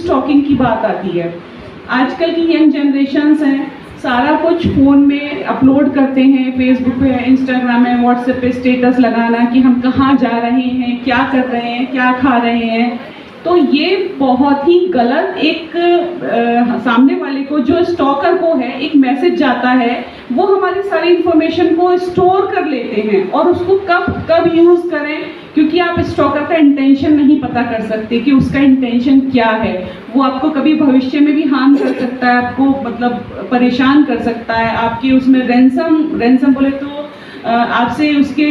Stocking की बात आती है, आजकल की यंग जनरेशन्स हैं, सारा कुछ फ़ोन में अपलोड करते हैं, फेसबुक पे, इंस्टाग्राम में, व्हाट्सएप पे स्टेटस लगाना कि हम कहाँ जा रहे हैं, क्या कर रहे हैं, क्या खा रहे हैं। तो ये बहुत ही गलत एक सामने वाले को, जो स्टॉकर को है, एक मैसेज जाता है, वो हमारी सारी इंफॉर्मेशन को स्टोर कर लेते हैं और उसको कब यूज़ करें, क्योंकि आप स्टॉकर का इंटेंशन नहीं पता कर सकते कि उसका इंटेंशन क्या है। वो आपको कभी भविष्य में भी हार्म कर सकता है, आपको मतलब परेशान कर सकता है, आपके उसमें रैंसम बोले तो आपसे उसके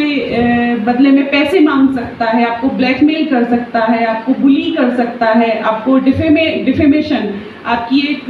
बदले में पैसे मांग सकता है, आपको ब्लैकमेल कर सकता है, आपको बुली कर सकता है, आपको डिफेमेशन, आपकी एक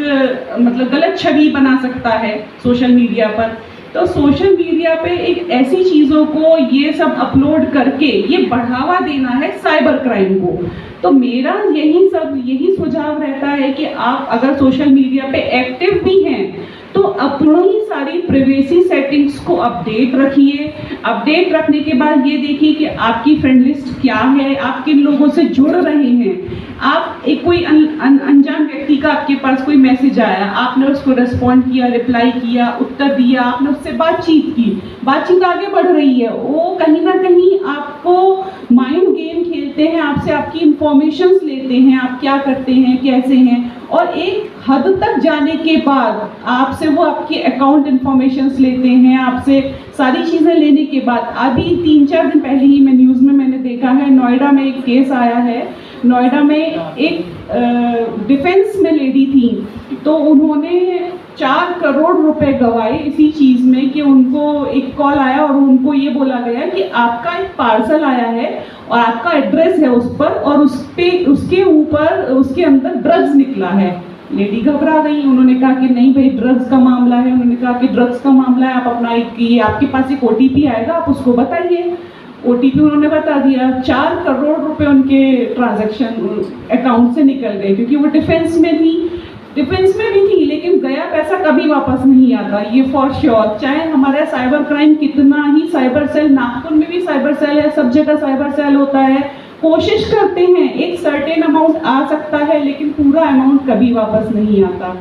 मतलब गलत छवि बना सकता है सोशल मीडिया पर। तो सोशल मीडिया पे एक ऐसी चीज़ों को ये सब अपलोड करके ये बढ़ावा देना है साइबर क्राइम को। तो मेरा यही सुझाव रहता है कि आप अगर सोशल मीडिया पे एक्टिव भी हैं तो अपनी सारी प्राइवेसी सेटिंग्स को अपडेट रखिए। अपडेट रखने के बाद ये देखिए कि आपकी फ्रेंड लिस्ट क्या है, आप किन लोगों से जुड़ रहे हैं। आप एक कोई अनजान व्यक्ति का आपके पास कोई मैसेज आया, आपने उसको रिस्पॉन्ड किया, रिप्लाई किया, उत्तर दिया, आपने उससे बातचीत की, बातचीत आगे बढ़ रही है, वो कहीं ना कहीं आपको माइंड गेम खेलते हैं, आपसे आपकी इंफॉर्मेशंस लेते हैं, आप क्या करते हैं, कैसे हैं, और एक हद तक जाने के बाद आपसे वो आपकी अकाउंट इंफॉर्मेशंस लेते हैं, आपसे सारी चीज़ें लेने के बाद अभी 3-4 दिन पहले ही मैं न्यूज़ में मैंने देखा है, नोएडा में एक केस आया है। नोएडा में एक डिफेंस में लेडी थी, तो उन्होंने 4 करोड़ रुपए गंवाए इसी चीज़ में कि उनको एक कॉल आया और उनको ये बोला गया कि आपका एक पार्सल आया है और आपका एड्रेस है उस पर, और उसके ऊपर उसके अंदर ड्रग्स निकला है। लेडी घबरा गई, उन्होंने कहा कि नहीं भाई ड्रग्स का मामला है। उन्होंने कहा कि ड्रग्स का मामला है, आप अपना आपके पास एक OTP आएगा, आप उसको बताइए। OTP उन्होंने बता दिया, 4 करोड़ रुपए उनके ट्रांजैक्शन अकाउंट से निकल गए, क्योंकि वो डिफेंस में भी थी, लेकिन गया पैसा कभी वापस नहीं आता, ये फॉर श्योर। चाहे हमारा साइबर क्राइम कितना ही, साइबर सेल, नागपुर में भी साइबर सेल है, सब जगह साइबर सेल होता है, कोशिश करते हैं, एक सर्टेन अमाउंट आ सकता है, लेकिन पूरा अमाउंट कभी वापस नहीं आता।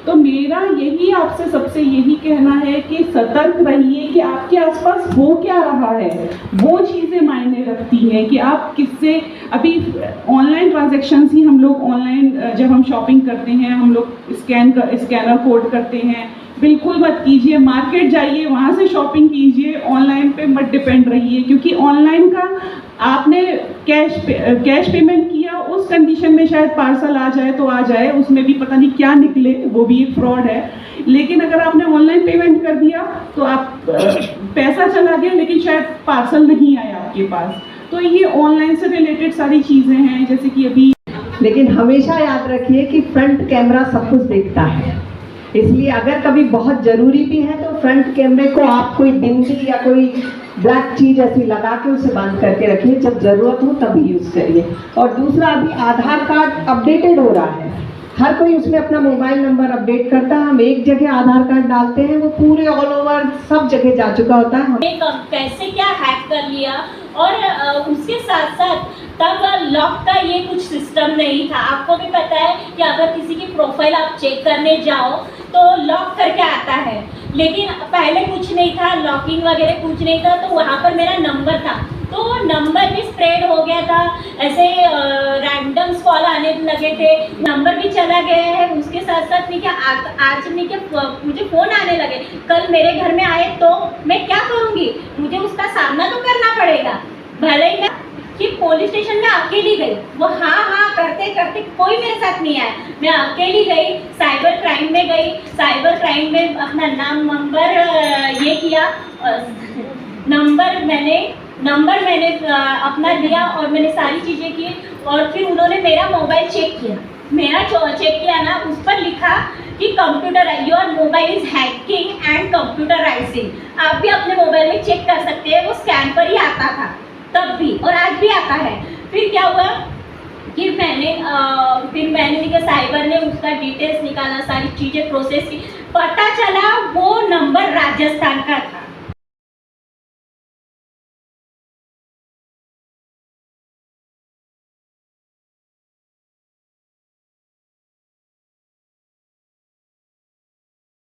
तो मेरा यही आपसे सबसे यही कहना है कि सतर्क रहिए कि आपके आसपास हो क्या रहा है, वो चीज़ें मायने रखती हैं कि आप किससे। अभी ऑनलाइन ट्रांजैक्शंस ही हम लोग ऑनलाइन जब हम शॉपिंग करते हैं, हम लोग स्कैनर कोड करते हैं, बिल्कुल मत कीजिए। मार्केट जाइए, वहाँ से शॉपिंग कीजिए, ऑनलाइन पे मत डिपेंड रहिए, क्योंकि ऑनलाइन का आपने कैश पेमेंट किया, उस कंडीशन में शायद पार्सल आ जाए तो आ जाए, उसमें भी पता नहीं क्या निकले, वो भी एक फ्रॉड है। लेकिन अगर आपने ऑनलाइन पेमेंट कर दिया तो आप पैसा चला गया, लेकिन शायद पार्सल नहीं आया आपके पास। तो ये ऑनलाइन से रिलेटेड सारी चीज़ें हैं, जैसे कि अभी। लेकिन हमेशा याद रखिए कि फ्रंट कैमरा सब कुछ देखता है, इसलिए अगर कभी बहुत ज़रूरी भी है तो फ्रंट कैमरे को आप कोई बिंदी या कोई ब्लैक चीज़ ऐसी लगा के उसे बंद करके रखिए, जब ज़रूरत हो तभी यूज़ करिए। और दूसरा, अभी आधार कार्ड अपडेटेड हो रहा है, हर कोई उसमें अपना मोबाइल नंबर अपडेट करता है। हम एक जगह आधार कार्ड डालते हैं, वो पूरे ऑल ओवर सब जगह जा चुका होता है। कैसे क्या हैक कर लिया, और उसके साथ साथ तब लॉक का ये कुछ सिस्टम नहीं था। आपको भी पता है कि अगर किसी की प्रोफाइल आप चेक करने जाओ तो लॉक करके आता है, लेकिन पहले कुछ नहीं था, लॉकिंग वगैरह कुछ नहीं था, तो वहाँ पर मेरा नंबर था, तो वो नंबर भी स्प्रेड हो गया था, ऐसे रैंडम कॉल आने लगे थे, नंबर भी चला गया है। उसके साथ साथ नहीं क्या आज नहीं क्या मुझे फ़ोन आने लगे, कल मेरे घर में आए तो मैं क्या करूँगी, मुझे उसका सामना तो करना पड़ेगा। भले ही मैं कि पुलिस स्टेशन में अकेली गई, वो हाँ करते करते कोई मेरे साथ नहीं आया, मैं अकेली गई, साइबर क्राइम में गई, साइबर क्राइम में अपना नाम नंबर ये किया, नंबर मैंने अपना दिया और मैंने सारी चीज़ें की, और फिर उन्होंने मेरा मोबाइल चेक किया ना, उस पर लिखा कि computer your mobile is hacking and computerising. आप भी अपने मोबाइल में चेक कर सकते हैं, वो स्कैन पर ही आता था तब भी और आज भी आता है। फिर क्या हुआ कि मैंने देखा, साइबर ने उसका डिटेल्स निकाला, सारी चीज़ें प्रोसेस की, पता चला वो नंबर राजस्थान का था।